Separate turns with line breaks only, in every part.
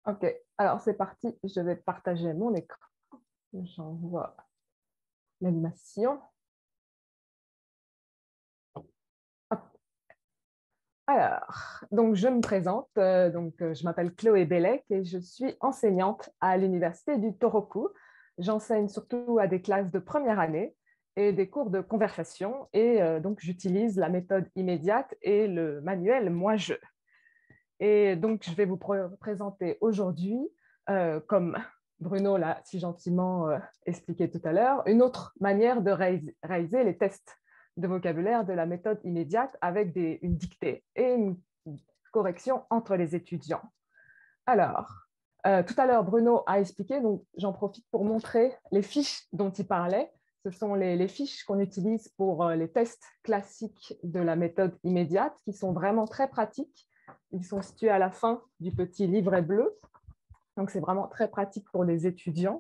Ok, alors c'est parti, je vais partager mon écran. J'envoie l'animation. Hop. Alors, donc je me présente, je m'appelle Chloé Bellec et je suis enseignante à l'Université du Toroku. J'enseigne surtout à des classes de première année et des cours de conversation et donc j'utilise la méthode immédiate et le manuel Moi-Je. Et donc, je vais vous présenter aujourd'hui, comme Bruno l'a si gentiment expliqué tout à l'heure, une autre manière de réaliser les tests de vocabulaire de la méthode immédiate avec une dictée et une correction entre les étudiants. Alors, tout à l'heure, Bruno a expliqué, donc j'en profite pour montrer les fiches dont il parlait. Ce sont les fiches qu'on utilise pour les tests classiques de la méthode immédiate, qui sont vraiment très pratiques. Ils sont situés à la fin du petit livret bleu. Donc, c'est vraiment très pratique pour les étudiants.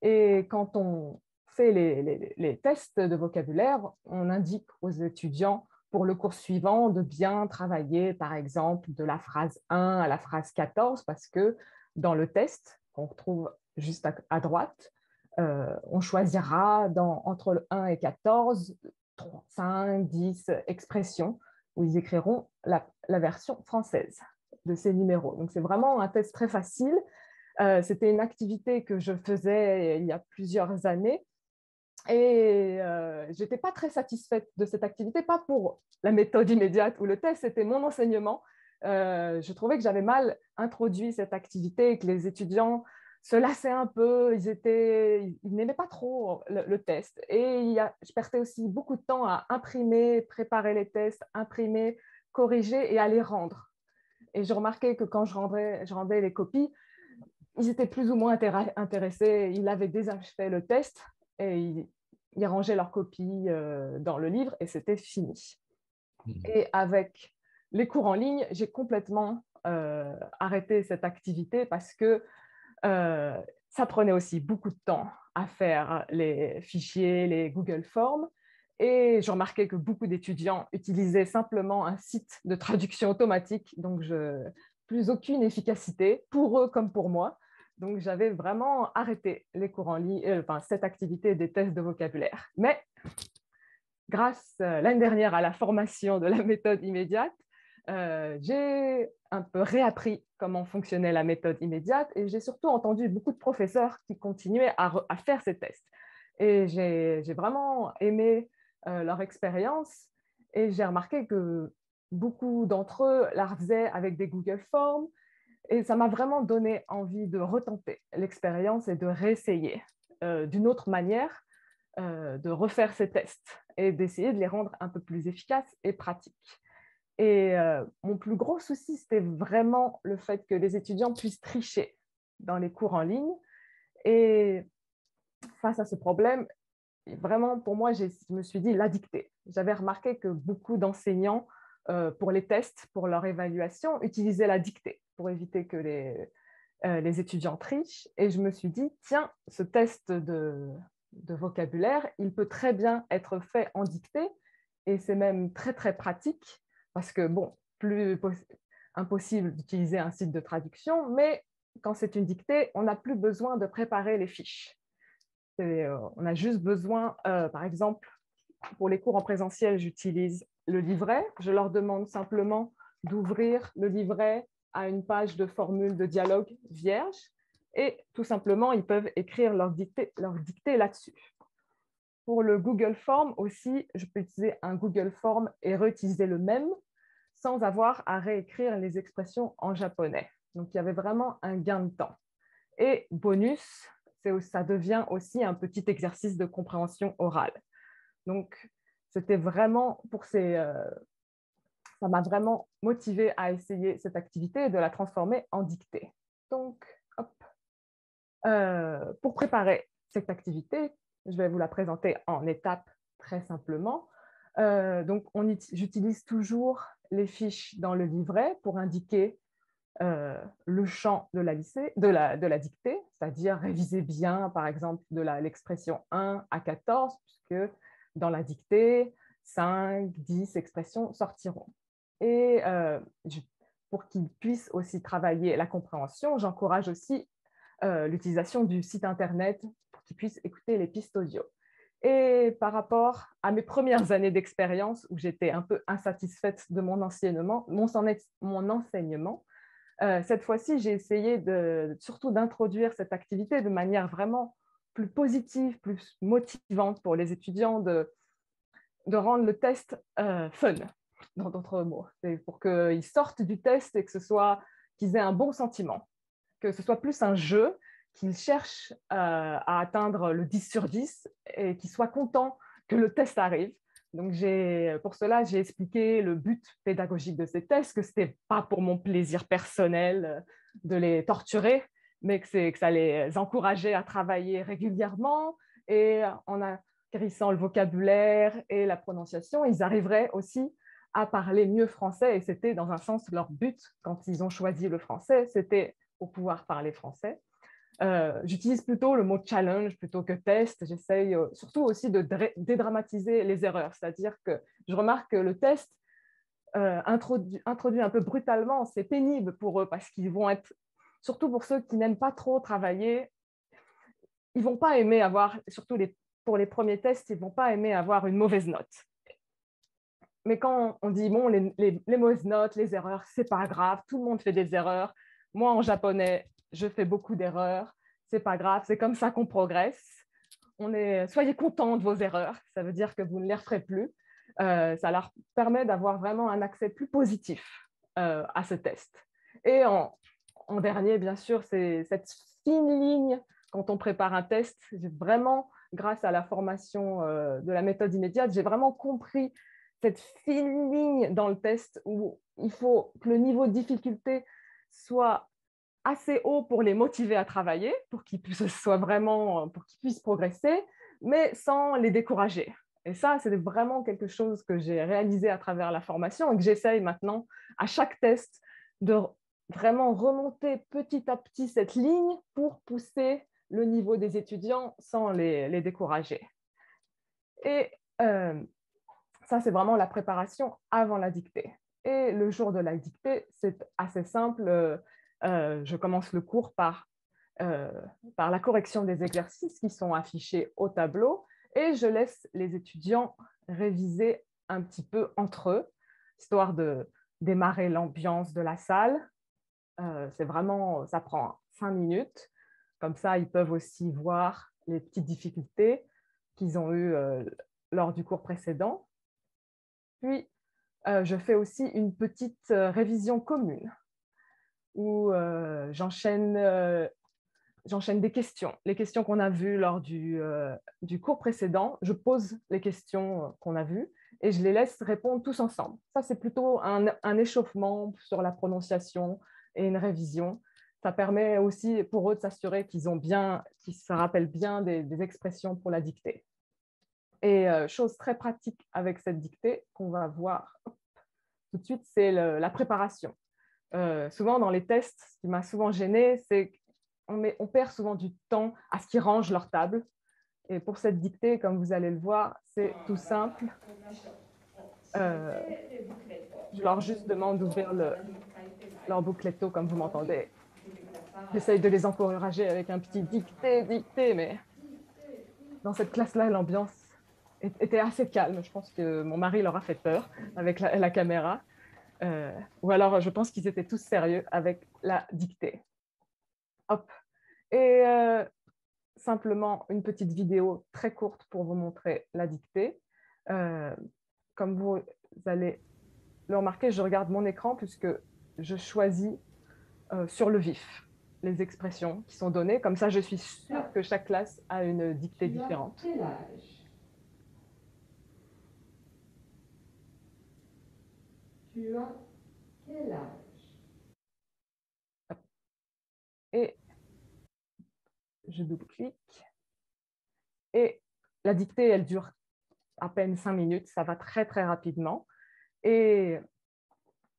Et quand on fait les tests de vocabulaire, on indique aux étudiants pour le cours suivant de bien travailler, par exemple, de la phrase 1 à la phrase 14, parce que dans le test qu'on retrouve juste à droite, on choisira entre le 1 et 14, 3, 5, 10 expressions où ils écriront la version française de ces numéros. Donc, c'est vraiment un test très facile. C'était une activité que je faisais il y a plusieurs années et je n'étais pas très satisfaite de cette activité, pas pour la méthode immédiate ou le test, c'était mon enseignement. Je trouvais que j'avais mal introduit cette activité et que les étudiants se lassaient un peu, ils n'aimaient pas trop le test. Et je perdais aussi beaucoup de temps à imprimer, préparer les tests, imprimer, corriger et à les rendre. Et je remarquais que quand je rendais les copies, ils étaient plus ou moins intéressés. Ils avaient déjà fait le test et ils rangeaient leurs copies dans le livre et c'était fini.
Mhm.
Et avec les cours en ligne, j'ai complètement arrêté cette activité parce que ça prenait aussi beaucoup de temps à faire les fichiers, les Google Forms. Et je remarquais que beaucoup d'étudiants utilisaient simplement un site de traduction automatique, donc plus aucune efficacité pour eux comme pour moi. Donc j'avais vraiment arrêté les cours en ligne, enfin cette activité des tests de vocabulaire. Mais grâce l'année dernière à la formation de la méthode immédiate, j'ai un peu réappris comment fonctionnait la méthode immédiate et j'ai surtout entendu beaucoup de professeurs qui continuaient à faire ces tests. Et j'ai vraiment aimé leur expérience et j'ai remarqué que beaucoup d'entre eux la faisaient avec des Google Forms et ça m'a vraiment donné envie de retenter l'expérience et de réessayer d'une autre manière, de refaire ces tests et d'essayer de les rendre un peu plus efficaces et pratiques. Et mon plus gros souci, c'était vraiment le fait que les étudiants puissent tricher dans les cours en ligne. Et face à ce problème, vraiment, pour moi, je me suis dit la dictée. J'avais remarqué que beaucoup d'enseignants, pour les tests, pour leur évaluation, utilisaient la dictée pour éviter que les étudiants trichent. Et je me suis dit, tiens, ce test de vocabulaire, il peut très bien être fait en dictée et c'est même très, très pratique parce que, bon, impossible d'utiliser un site de traduction, mais quand c'est une dictée, on n'a plus besoin de préparer les fiches. On a juste besoin, par exemple, pour les cours en présentiel, j'utilise le livret. Je leur demande simplement d'ouvrir le livret à une page de formule de dialogue vierge et tout simplement, ils peuvent écrire leur dictée là-dessus. Pour le Google Form aussi, je peux utiliser un Google Form et réutiliser le même sans avoir à réécrire les expressions en japonais. Donc, il y avait vraiment un gain de temps. Et bonus, ça devient aussi un petit exercice de compréhension orale. Donc, c'était vraiment ça m'a vraiment motivé à essayer cette activité et de la transformer en dictée. Donc, hop. Pour préparer cette activité, je vais vous la présenter en étapes très simplement. J'utilise toujours les fiches dans le livret pour indiquer le champ de la dictée, c'est-à-dire réviser bien, par exemple, l'expression 1 à 14, puisque dans la dictée, 5, 10 expressions sortiront. Et pour qu'ils puissent aussi travailler la compréhension, j'encourage aussi l'utilisation du site Internet pour qu'ils puissent écouter les pistes audio. Et par rapport à mes premières années d'expérience où j'étais un peu insatisfaite de mon enseignement, cette fois-ci, j'ai essayé surtout d'introduire cette activité de manière vraiment plus positive, plus motivante pour les étudiants, de rendre le test fun, dans d'autres mots. C'est pour qu'ils sortent du test et qu'ils aient un bon sentiment, que ce soit plus un jeu, qu'ils cherchent à atteindre le 10 sur 10 et qu'ils soient contents que le test arrive. Donc, pour cela, j'ai expliqué le but pédagogique de ces tests, que ce n'était pas pour mon plaisir personnel de les torturer, mais que ça les encourageait à travailler régulièrement et en acquérissant le vocabulaire et la prononciation, ils arriveraient aussi à parler mieux français. Et c'était dans un sens leur but quand ils ont choisi le français, c'était pour pouvoir parler français. J'utilise plutôt le mot challenge plutôt que test. J'essaye surtout aussi de dédramatiser les erreurs. C'est-à-dire que je remarque que le test introduit un peu brutalement, c'est pénible pour eux parce qu'ils vont être, surtout pour ceux qui n'aiment pas trop travailler, ils ne vont pas aimer avoir, surtout pour les premiers tests, ils ne vont pas aimer avoir une mauvaise note. Mais quand on dit, bon, les mauvaises notes, les erreurs, ce n'est pas grave, tout le monde fait des erreurs. Moi, en japonais, je fais beaucoup d'erreurs, c'est pas grave, c'est comme ça qu'on progresse. Soyez contents de vos erreurs, ça veut dire que vous ne les referez plus. Ça leur permet d'avoir vraiment un accès plus positif à ce test. Et en dernier, bien sûr, c'est cette fine ligne quand on prépare un test. J'ai vraiment, grâce à la formation de la méthode immédiate, j'ai vraiment compris cette fine ligne dans le test où il faut que le niveau de difficulté soit assez haut pour les motiver à travailler, pour qu'ils puissent progresser, mais sans les décourager. Et ça, c'est vraiment quelque chose que j'ai réalisé à travers la formation et que j'essaye maintenant, à chaque test, de vraiment remonter petit à petit cette ligne pour pousser le niveau des étudiants sans les décourager. Et ça, c'est vraiment la préparation avant la dictée. Et le jour de la dictée, c'est assez simple. Je commence le cours par la correction des exercices qui sont affichés au tableau et je laisse les étudiants réviser un petit peu entre eux, histoire de démarrer l'ambiance de la salle. Ça prend 5 minutes. Comme ça, ils peuvent aussi voir les petites difficultés qu'ils ont eues lors du cours précédent. Puis, je fais aussi une petite révision commune où j'enchaîne des questions. Les questions qu'on a vues lors du cours précédent, je pose les questions qu'on a vues et je les laisse répondre tous ensemble. Ça, c'est plutôt un échauffement sur la prononciation et une révision. Ça permet aussi pour eux de s'assurer qu'ils se rappellent bien des expressions pour la dictée. Et chose très pratique avec cette dictée qu'on va voir tout de suite, c'est la préparation. Souvent, dans les tests, ce qui m'a souvent gênée, c'est qu'on perd souvent du temps à ce qu'ils rangent leur table. Et pour cette dictée, comme vous allez le voir, c'est tout simple. Je leur juste demande d'ouvrir leur bookletto, comme vous m'entendez. J'essaye de les encourager avec un petit dictée, mais dans cette classe-là, l'ambiance était assez calme. Je pense que mon mari leur a fait peur avec la caméra. Ou alors, je pense qu'ils étaient tous sérieux avec la dictée. Hop. Et simplement une petite vidéo très courte pour vous montrer la dictée. Comme vous allez le remarquer, je regarde mon écran puisque je choisis sur le vif les expressions qui sont données. Comme ça, je suis sûre que chaque classe a une dictée différente.
Quel âge? Tu as quel âge?
Et je double-clique. Et la dictée, elle dure à peine 5 minutes. Ça va très, très rapidement. Et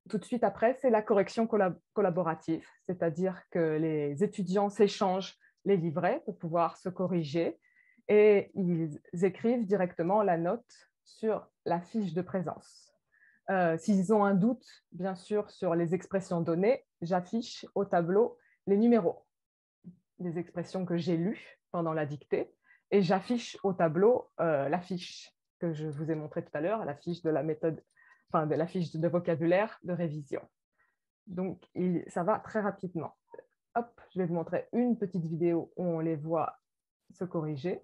tout de suite après, c'est la correction collaborative, c'est-à-dire que les étudiants s'échangent les livrets pour pouvoir se corriger et ils écrivent directement la note sur la fiche de présence. S'ils ont un doute, bien sûr, sur les expressions données, j'affiche au tableau les numéros des expressions que j'ai lues pendant la dictée et j'affiche au tableau la fiche que je vous ai montrée tout à l'heure, la fiche de la méthode, enfin de la fiche de vocabulaire de révision. Donc, ça va très rapidement. Hop, je vais vous montrer une petite vidéo où on les voit se corriger.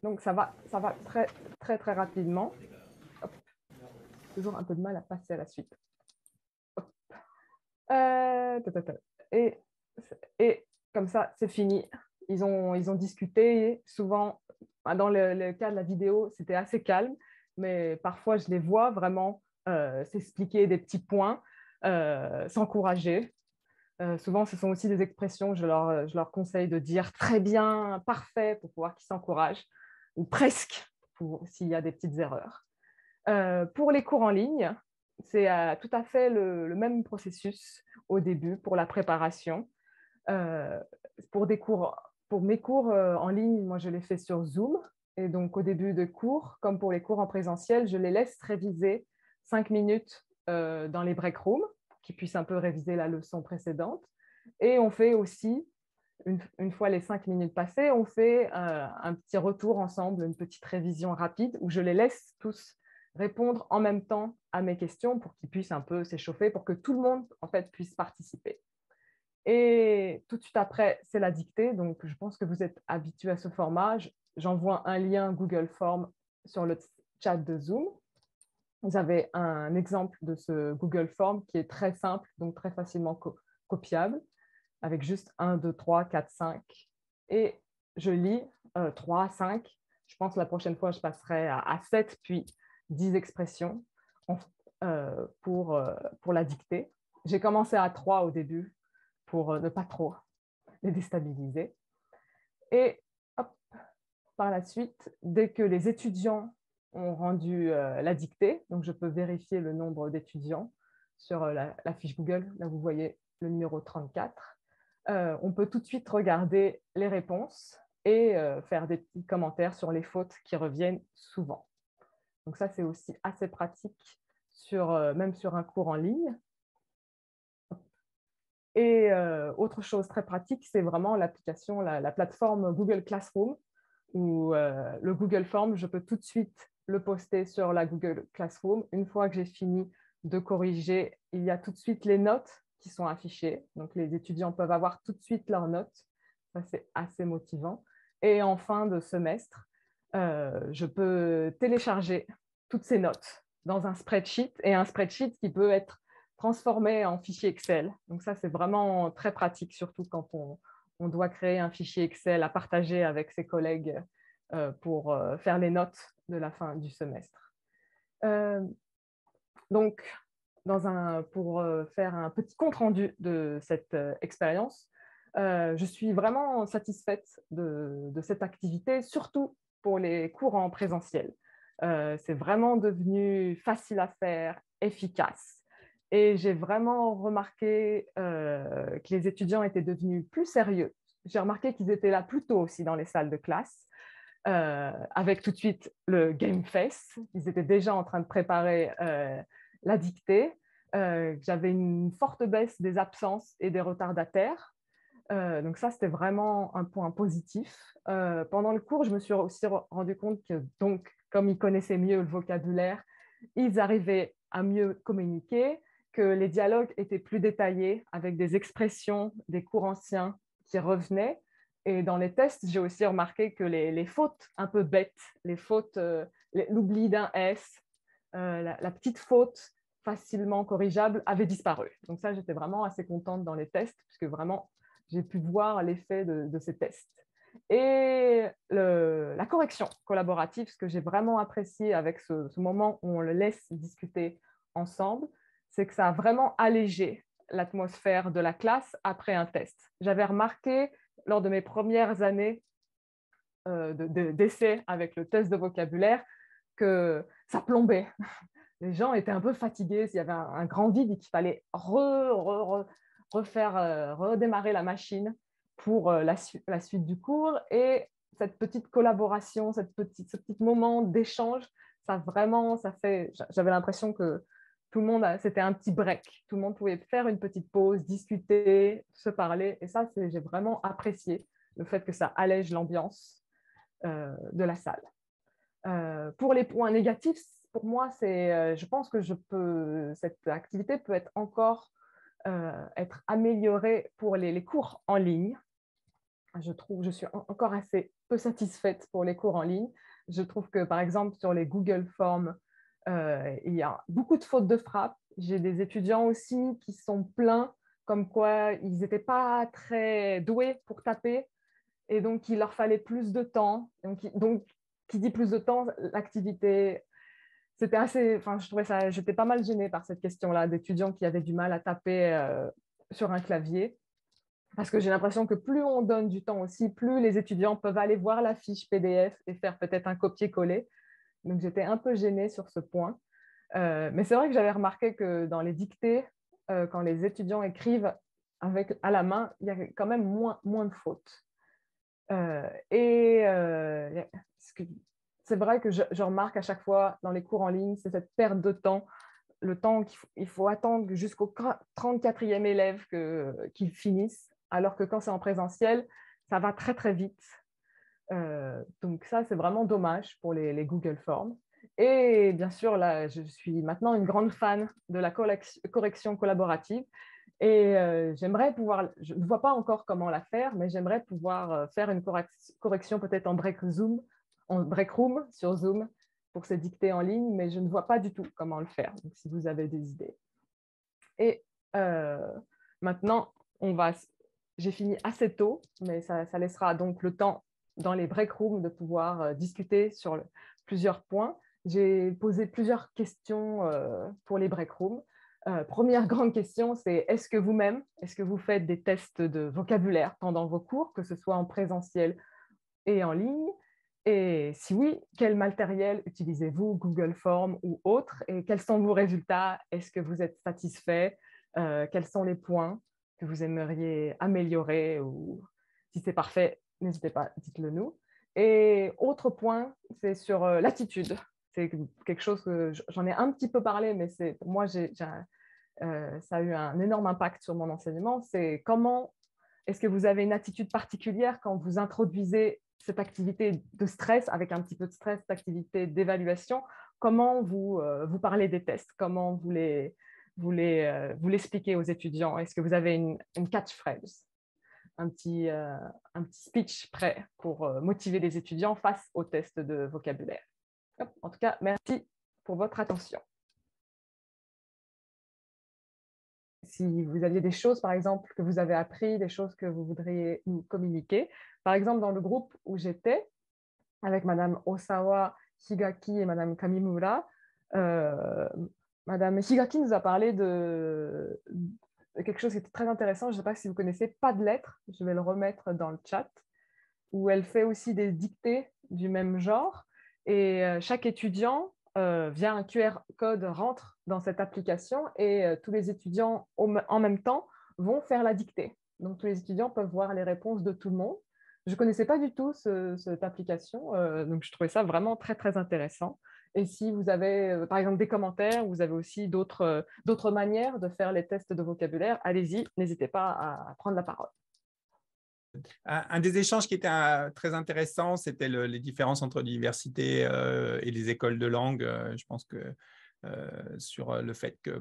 Donc, ça va très, très, très rapidement. Hop. Toujours un peu de mal à passer à la suite. Et comme ça, c'est fini. Ils ont discuté. Souvent, dans le cas de la vidéo, c'était assez calme, mais parfois, je les vois vraiment s'expliquer des petits points, s'encourager. Souvent, ce sont aussi des expressions, je leur conseille de dire très bien, parfait, pour pouvoir qu'ils s'encouragent, ou presque, s'il y a des petites erreurs. Pour les cours en ligne, c'est tout à fait le même processus au début pour la préparation. Pour mes cours en ligne, moi, je les fais sur Zoom. Et donc, au début de cours, comme pour les cours en présentiel, je les laisse réviser 5 minutes dans les break rooms, qu'ils puissent un peu réviser la leçon précédente. Et on fait aussi, une fois les 5 minutes passées, on fait un petit retour ensemble, une petite révision rapide où je les laisse tous répondre en même temps à mes questions pour qu'ils puissent un peu s'échauffer, pour que tout le monde en fait, puisse participer. Et tout de suite après, c'est la dictée. Donc, je pense que vous êtes habitués à ce format. J'envoie un lien Google Form sur le chat de Zoom. Vous avez un exemple de ce Google Form qui est très simple, donc très facilement copiable, avec juste 1, 2, 3, 4, 5. Et je lis 3, 5. Je pense que la prochaine fois, je passerai à 7, puis 10 expressions pour la dictée. J'ai commencé à 3 au début pour ne pas trop les déstabiliser. Et hop, par la suite, dès que les étudiants ont rendu la dictée, donc je peux vérifier le nombre d'étudiants sur la fiche Google, là vous voyez le numéro 34, on peut tout de suite regarder les réponses et faire des petits commentaires sur les fautes qui reviennent souvent. Donc ça, c'est aussi assez pratique, même sur un cours en ligne. Et autre chose très pratique, c'est vraiment l'application, la plateforme Google Classroom, où le Google Form, je peux tout de suite le poster sur la Google Classroom. Une fois que j'ai fini de corriger, il y a tout de suite les notes qui sont affichées. Donc, les étudiants peuvent avoir tout de suite leurs notes. Ça, c'est assez motivant. Et en fin de semestre, je peux télécharger toutes ces notes dans un spreadsheet, et un spreadsheet qui peut être transformé en fichier Excel. Donc ça, c'est vraiment très pratique, surtout quand on doit créer un fichier Excel à partager avec ses collègues pour faire les notes de la fin du semestre. Donc, pour faire un petit compte-rendu de cette expérience, je suis vraiment satisfaite de cette activité, surtout pour les cours en présentiel. C'est vraiment devenu facile à faire, efficace. Et j'ai vraiment remarqué que les étudiants étaient devenus plus sérieux. J'ai remarqué qu'ils étaient là plus tôt aussi dans les salles de classe, avec tout de suite le game face. Ils étaient déjà en train de préparer la dictée. J'avais une forte baisse des absences et des retardataires. Donc ça, c'était vraiment un point positif. Pendant le cours, je me suis aussi rendu compte que, donc, comme ils connaissaient mieux le vocabulaire, ils arrivaient à mieux communiquer, que les dialogues étaient plus détaillés avec des expressions des cours anciens qui revenaient. Et dans les tests, j'ai aussi remarqué que les fautes un peu bêtes, les fautes, l'oubli d'un S, la petite faute facilement corrigeable avait disparu. Donc ça, j'étais vraiment assez contente dans les tests, puisque vraiment, j'ai pu voir l'effet de ces tests. Et la correction collaborative, ce que j'ai vraiment apprécié avec ce moment où on le laisse discuter ensemble, c'est que ça a vraiment allégé l'atmosphère de la classe après un test. J'avais remarqué lors de mes premières années d'essai avec le test de vocabulaire que ça plombait. Les gens étaient un peu fatigués, il y avait un grand vide et qu'il fallait refaire, redémarrer la machine pour la suite du cours. Et cette petite collaboration, ce petit moment d'échange, j'avais l'impression que tout le monde, c'était un petit break. Tout le monde pouvait faire une petite pause, discuter, se parler. Et ça, j'ai vraiment apprécié le fait que ça allège l'ambiance de la salle. Pour les points négatifs, pour moi, je pense que cette activité peut être encore être améliorée pour les cours en ligne. Je suis encore assez peu satisfaite pour les cours en ligne. Je trouve que, par exemple, sur les Google Forms, il y a beaucoup de fautes de frappe. J'ai des étudiants aussi qui sont plaints, comme quoi ils n'étaient pas très doués pour taper, et donc il leur fallait plus de temps. Donc qui dit plus de temps, l'activité, c'était assez. Enfin, je trouvais ça, j'étais pas mal gênée par cette question-là d'étudiants qui avaient du mal à taper sur un clavier. Parce que j'ai l'impression que plus on donne du temps aussi, plus les étudiants peuvent aller voir la fiche PDF et faire peut-être un copier-coller. Donc, j'étais un peu gênée sur ce point. Mais c'est vrai que j'avais remarqué que dans les dictées, quand les étudiants écrivent à la main, il y a quand même moins de fautes. C'est vrai que je remarque à chaque fois dans les cours en ligne, c'est cette perte de temps, le temps qu'il faut attendre jusqu'au 34e élève qu'ils finissent, alors que quand c'est en présentiel, ça va très très vite. Donc ça, c'est vraiment dommage pour les Google Forms. Et bien sûr, là, je suis maintenant une grande fan de la correction collaborative. Et j'aimerais pouvoir, je ne vois pas encore comment la faire, mais j'aimerais pouvoir faire une correction peut-être en break room sur Zoom pour ces dictées en ligne, mais je ne vois pas du tout comment le faire. Donc, si vous avez des idées. Et maintenant, j'ai fini assez tôt, mais ça laissera donc le temps dans les break rooms de pouvoir discuter sur plusieurs points. J'ai posé plusieurs questions pour les break rooms. Première grande question, c'est est-ce que vous faites des tests de vocabulaire pendant vos cours, que ce soit en présentiel et en ligne? Et si oui, quel matériel utilisez-vous, Google Forms ou autre? Et quels sont vos résultats? Est-ce que vous êtes satisfait? Quels sont les points que vous aimeriez améliorer? Ou si c'est parfait, n'hésitez pas, dites-le nous. Et autre point, c'est sur l'attitude. C'est quelque chose que j'en ai un petit peu parlé, mais pour moi, ça a eu un énorme impact sur mon enseignement. C'est comment est-ce que vous avez une attitude particulière quand vous introduisez cette activité de stress, avec un petit peu de stress, cette activité d'évaluation? Comment vous parlez des tests? Comment vous l'expliquez aux étudiants? Est-ce que vous avez une catchphrase, un petit speech prêt pour motiver les étudiants face aux tests de vocabulaire? En tout cas, merci pour votre attention. Si vous aviez des choses, par exemple, que vous avez appris, des choses que vous voudriez nous communiquer. Par exemple, dans le groupe où j'étais, avec Madame Osawa Higaki et Madame Kamimura, Madame Higaki nous a parlé de quelque chose qui était très intéressant. Je ne sais pas si vous connaissez Pas de lettres, je vais le remettre dans le chat, où elle fait aussi des dictées du même genre. Et chaque étudiant, via un QR code, rentre dans cette application et tous les étudiants, en même temps, vont faire la dictée. Donc, tous les étudiants peuvent voir les réponses de tout le monde. Je ne connaissais pas du tout cette application, donc je trouvais ça vraiment très, très intéressant. Et si vous avez, par exemple, des commentaires, vous avez aussi d'autres manières de faire les tests de vocabulaire, allez-y, n'hésitez pas à prendre la parole.
Un des échanges qui était très intéressant, c'était les différences entre l'université et les écoles de langue. Je pense que sur le fait que,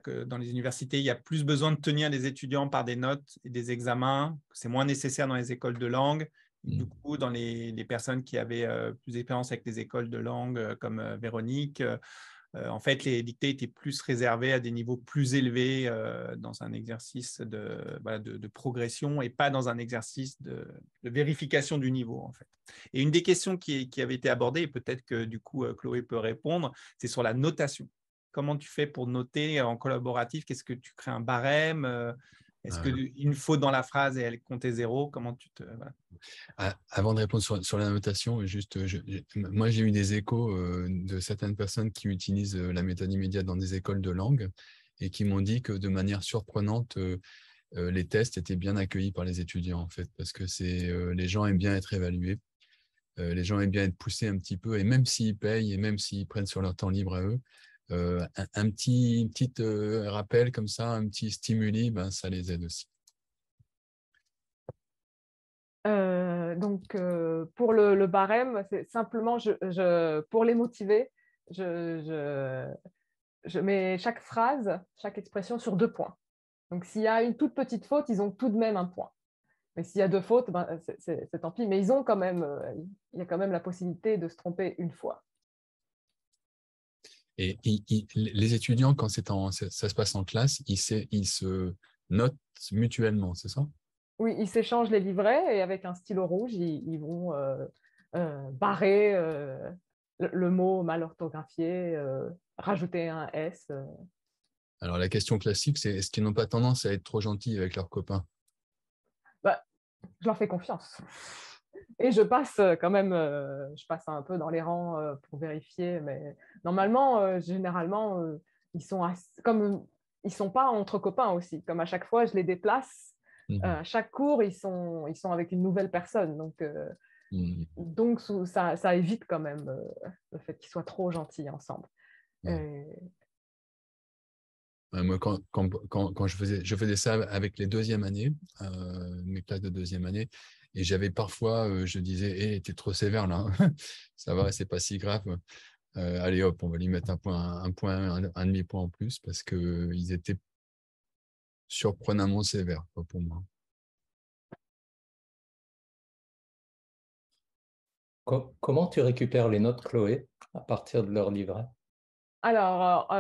que dans les universités, il y a plus besoin de tenir les étudiants par des notes et des examens, que c'est moins nécessaire dans les écoles de langue. Du coup, dans les personnes qui avaient plus d'expérience avec les écoles de langue, comme Véronique, en fait, les dictées étaient plus réservées à des niveaux plus élevés dans un exercice de progression et pas dans un exercice de vérification du niveau, en fait. Et une des questions qui avait été abordée, et peut-être que du coup Chloé peut répondre, c'est sur la notation. Comment tu fais pour noter en collaboratif? Qu'est-ce que tu crées un barème? Est-ce qu'une faute dans la phrase et elle comptait 0? Comment tu te… Voilà.
Avant de répondre sur la notation, juste, moi j'ai eu des échos de certaines personnes qui utilisent la méthode immédiate dans des écoles de langue et qui m'ont dit que de manière surprenante, les tests étaient bien accueillis par les étudiants en fait, parce que les gens aiment bien être évalués, les gens aiment bien être poussés un petit peu, et même s'ils payent et même s'ils prennent sur leur temps libre à eux, un petit rappel comme ça, un petit stimuli, ben, ça les aide aussi.
Pour le barème, c'est simplement pour les motiver, je mets chaque phrase, chaque expression sur 2 points. Donc, s'il y a une toute petite faute, ils ont tout de même un point. Mais s'il y a 2 fautes, ben, c'est tant pis. Mais il y a quand même la possibilité de se tromper une fois.
Et les étudiants, quand ça se passe en classe, ils se notent mutuellement, c'est ça?
Oui, ils s'échangent les livrets et avec un stylo rouge, ils vont barrer le mot mal orthographié, rajouter un S.
Alors, la question classique, c'est est-ce qu'ils n'ont pas tendance à être trop gentils avec leurs copains?
Bah, je leur fais confiance. Et je passe quand même, je passe un peu dans les rangs pour vérifier, mais normalement, généralement, ils sont comme ils sont pas entre copains aussi. Comme à chaque fois, je les déplace. À chaque cours, ils sont avec une nouvelle personne. Donc ça évite quand même le fait qu'ils soient trop gentils ensemble.
Moi, quand je faisais ça avec les deuxièmes années, mes classes de deuxième année, et j'avais parfois, je disais, hey, t'es trop sévère là, ça va, c'est pas si grave. Allez hop, on va lui mettre un demi-point en plus parce qu'ils étaient surprenamment sévères pour moi.
Comment tu récupères les notes, Chloé, à partir de leur livret?
Alors,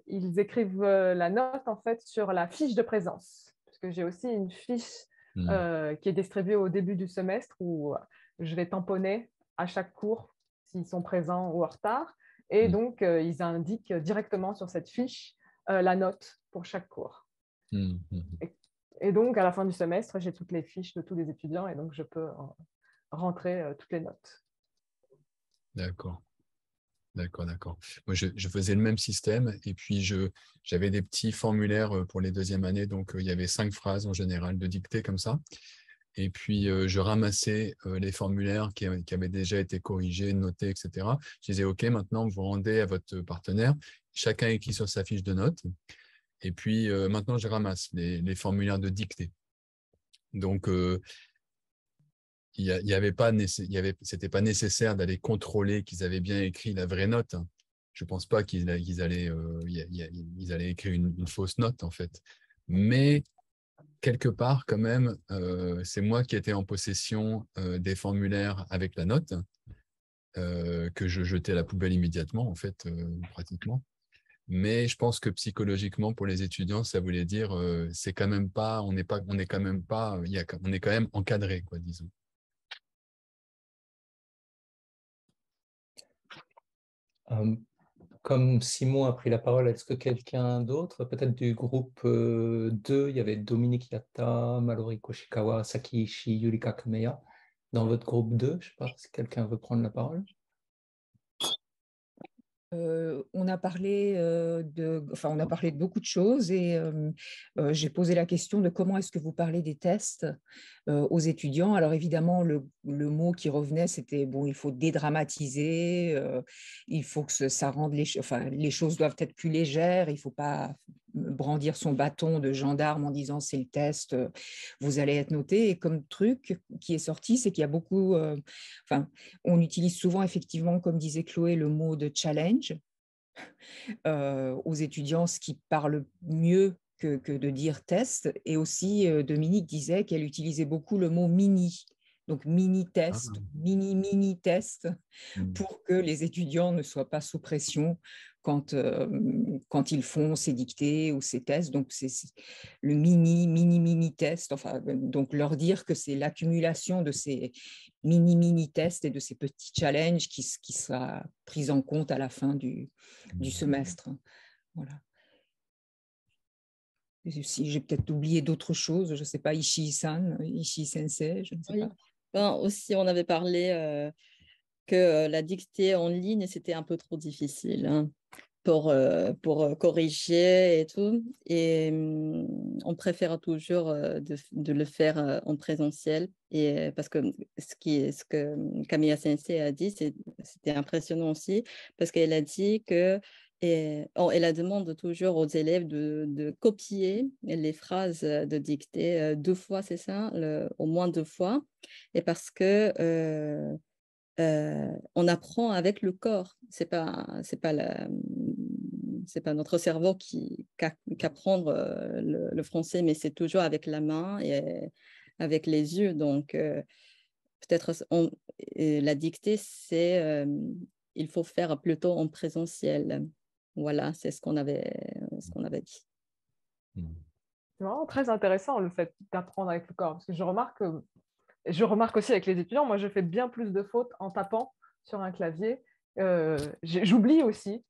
ils écrivent la note en fait sur la fiche de présence, parce que j'ai aussi une fiche qui est distribuée au début du semestre où je vais tamponner à chaque cours s'ils sont présents ou en retard. Et donc, ils indiquent directement sur cette fiche la note pour chaque cours. Et donc, à la fin du semestre, j'ai toutes les fiches de tous les étudiants et donc je peux rentrer toutes les notes.
D'accord. Moi, je faisais le même système et puis j'avais des petits formulaires pour les deuxièmes années. Donc, il y avait 5 phrases en général de dictée comme ça. Et puis, je ramassais les formulaires qui avaient déjà été corrigés, notés, etc. Je disais, OK, maintenant, vous rendez à votre partenaire. Chacun écrit sur sa fiche de notes. Et puis, maintenant, je ramasse les formulaires de dictée. Donc, c'était pas nécessaire d'aller contrôler qu'ils avaient bien écrit la vraie note. Je pense pas qu'ils allaient écrire une fausse note, en fait. Mais quelque part, quand même, c'est moi qui étais en possession des formulaires avec la note, que je jetais à la poubelle immédiatement, en fait, pratiquement. Mais je pense que psychologiquement, pour les étudiants, ça voulait dire, c'est quand même pas, on est quand même encadré, quoi, disons.
Comme Simon a pris la parole, est-ce que quelqu'un d'autre, peut-être du groupe 2, il y avait Dominique Yatta, Mallory Koshikawa, Saki Ishii, Yurika Kameya, dans votre groupe 2, je ne sais pas si quelqu'un veut prendre la parole.
On a parlé de beaucoup de choses et j'ai posé la question de comment est-ce que vous parlez des tests aux étudiants. Alors évidemment, le mot qui revenait, c'était bon, il faut dédramatiser, il faut que ça rende les choses doivent être plus légères, il ne faut pas brandir son bâton de gendarme en disant c'est le test, vous allez être noté. Et comme truc qui est sorti, c'est qu'il y a beaucoup, on utilise souvent effectivement, comme disait Chloé, le mot de challenge aux étudiants, ce qui parle mieux que de dire test. Et aussi, Dominique disait qu'elle utilisait beaucoup le mot mini. Donc, mini-test, mini-test, pour que les étudiants ne soient pas sous pression quand ils font ces dictées ou ces tests. Donc, c'est le mini-test. Enfin, donc, leur dire que c'est l'accumulation de ces mini-tests et de ces petits challenges qui sera prise en compte à la fin du semestre. Voilà. Si j'ai peut-être oublié d'autres choses, je ne sais pas, Ishii-san, Ishii-sensei, je ne sais
Oui.
pas.
Ben, aussi, on avait parlé que la dictée en ligne, c'était un peu trop difficile hein, pour corriger et tout. Et on préfère toujours de le faire en présentiel. Et, parce que ce que Camilla Sensei a dit, c'était impressionnant aussi, parce qu'elle a dit que elle demande toujours aux élèves de copier les phrases de dictée 2 fois, c'est ça, au moins 2 fois. Et parce que on apprend avec le corps. C'est pas notre cerveau qui qu'apprend le français, mais c'est toujours avec la main et avec les yeux. Donc, peut-être la dictée, il faut faire plutôt en présentiel. Voilà, c'est ce qu'on avait dit.
C'est vraiment très intéressant le fait d'apprendre avec le corps, parce que je remarque aussi avec les étudiants, moi je fais bien plus de fautes en tapant sur un clavier. J'oublie aussi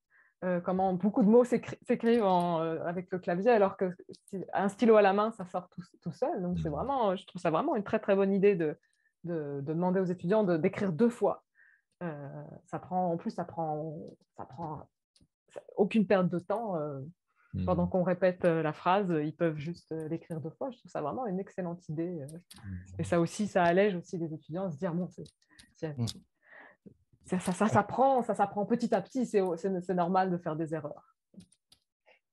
comment beaucoup de mots s'écrivent avec le clavier, alors qu'un stylo à la main, ça sort tout seul. Donc c'est vraiment, je trouve ça vraiment une très très bonne idée de demander aux étudiants d'écrire 2 fois. En plus, ça prend aucune perte de temps. Pendant qu'on répète la phrase, ils peuvent juste l'écrire 2 fois. Je trouve ça vraiment une excellente idée. Et ça aussi, ça allège aussi les étudiants à se dire, bon, ça s'apprend petit à petit, c'est normal de faire des erreurs.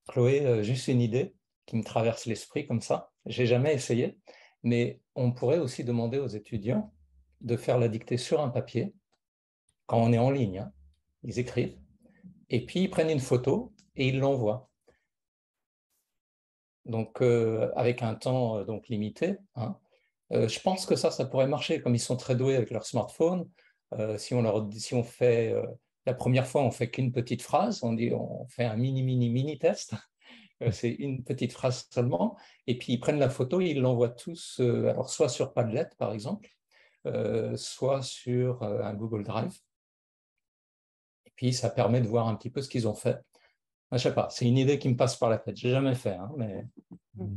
Chloé, juste une idée qui me traverse l'esprit comme ça. J'ai jamais essayé, mais on pourrait aussi demander aux étudiants de faire la dictée sur un papier quand on est en ligne. Hein. Ils écrivent et puis ils prennent une photo et ils l'envoient. Donc, avec un temps donc limité. Hein. Je pense que ça pourrait marcher, comme ils sont très doués avec leur smartphone. Si on fait la première fois, on fait qu'une petite phrase, on fait un mini test. C'est une petite phrase seulement. Et puis, ils prennent la photo et ils l'envoient tous, alors soit sur Padlet, par exemple, soit sur un Google Drive. Et puis, ça permet de voir un petit peu ce qu'ils ont fait. Je ne sais pas, c'est une idée qui me passe par la tête. Je n'ai jamais fait, hein, mais...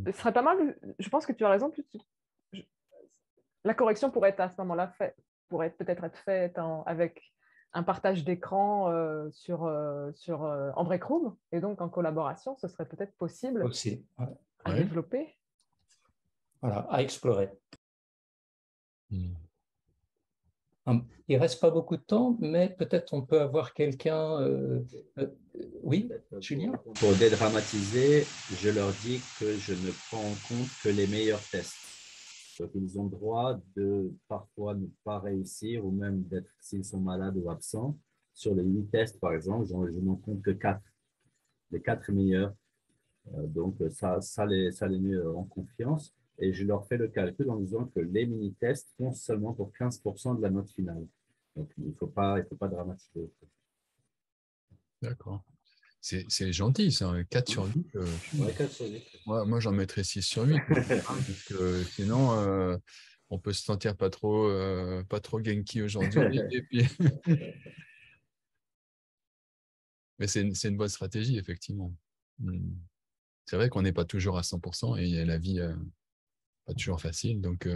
Ce serait pas mal, je pense que tu as raison. La correction pourrait être à ce moment-là faite, pourrait peut-être être faite avec un partage d'écran en break room, et donc en collaboration, ce serait peut-être possible
aussi, ouais.
À développer.
Voilà, à explorer. Il ne reste pas beaucoup de temps, mais peut-être on peut avoir quelqu'un... oui, Julien?
Pour dédramatiser, je leur dis que je ne prends en compte que les meilleurs tests. Donc, ils ont le droit de parfois ne pas réussir ou même d'être, s'ils sont malades ou absents. Sur les 8 tests, par exemple, je n'en compte que 4. Les 4 meilleurs. Donc, ça les met en confiance. Et je leur fais le calcul en disant que les mini-tests comptent seulement pour 15% de la note finale. Donc, il ne faut pas dramatiser.
D'accord. C'est gentil, ça. 4 sur 8.
Ouais, 4 sur 8.
Moi, j'en mettrais 6 sur 8. Parce que sinon, on peut se sentir pas trop Genki aujourd'hui. Et puis... Mais c'est une bonne stratégie, effectivement. C'est vrai qu'on n'est pas toujours à 100% et la vie pas toujours facile. Donc,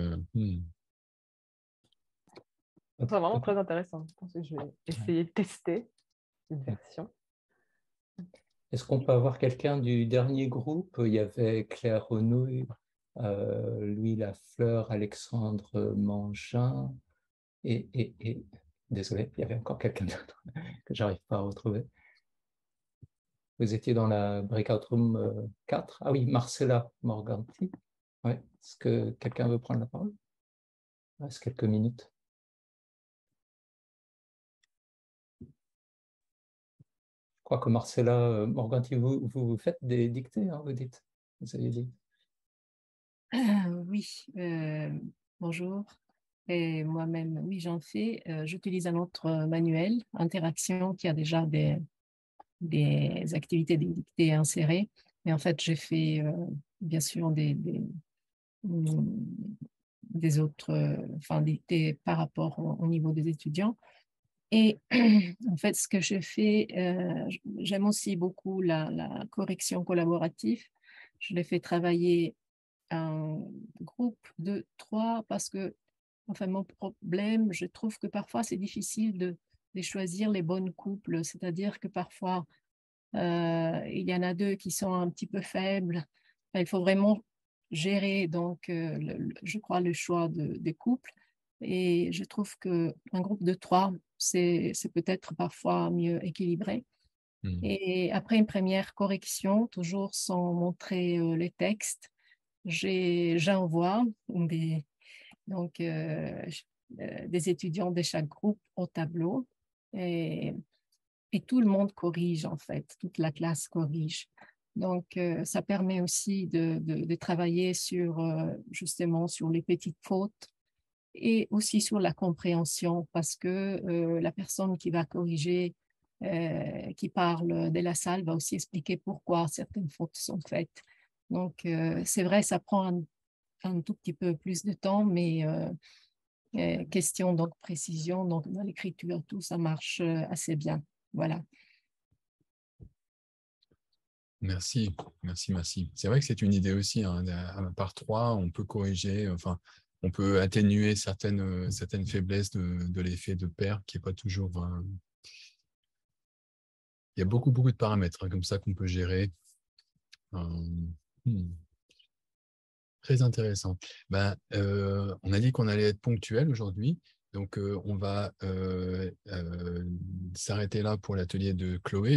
C'est vraiment très intéressant. Je pense que je vais essayer de tester une version.
Est-ce qu'on peut avoir quelqu'un du dernier groupe? Il y avait Claire Renouille, Louis Lafleur, Alexandre Mangin et désolé, il y avait encore quelqu'un d'autre que je n'arrive pas à retrouver. Vous étiez dans la breakout room 4. Ah oui, Marcella Morganti. Ouais. Est-ce que quelqu'un veut prendre la parole? Il reste quelques minutes. Je crois que Marcella Morganti, vous faites des dictées, hein, vous dites. Vous avez dit.
Oui, bonjour. Et moi-même, oui, j'en fais. J'utilise un autre manuel, Interaction, qui a déjà des activités des dictées insérées. Mais en fait, j'ai fait bien sûr des autres dictées par rapport au niveau des étudiants. Et en fait, ce que je fais, j'aime aussi beaucoup la correction collaborative je les fais travailler un groupe de 3 parce que, enfin, mon problème, je trouve que parfois c'est difficile de choisir les bonnes couples, c'est-à-dire que parfois il y en a 2 qui sont un petit peu faibles. Enfin, il faut vraiment gérer donc je crois le choix des couples, et je trouve que un groupe de 3 c'est peut-être parfois mieux équilibré. Et après une première correction, toujours sans montrer les textes, j'envoie des étudiants de chaque groupe au tableau, et tout le monde corrige en fait, toute la classe corrige. Donc, ça permet aussi de travailler sur, justement, sur les petites fautes et aussi sur la compréhension, parce que la personne qui va corriger, qui parle de la salle, va aussi expliquer pourquoi certaines fautes sont faites. Donc, c'est vrai, ça prend un tout petit peu plus de temps, mais question donc précision, donc dans l'écriture, tout ça marche assez bien. Voilà.
Merci, merci, merci. C'est vrai que c'est une idée aussi, hein. Par 3, on peut corriger, enfin, on peut atténuer certaines faiblesses de l'effet de pair qui n'est pas toujours... Il y a beaucoup de paramètres, hein, comme ça qu'on peut gérer. Très intéressant. Ben, on a dit qu'on allait être ponctuel aujourd'hui, donc on va s'arrêter là pour l'atelier de Chloé.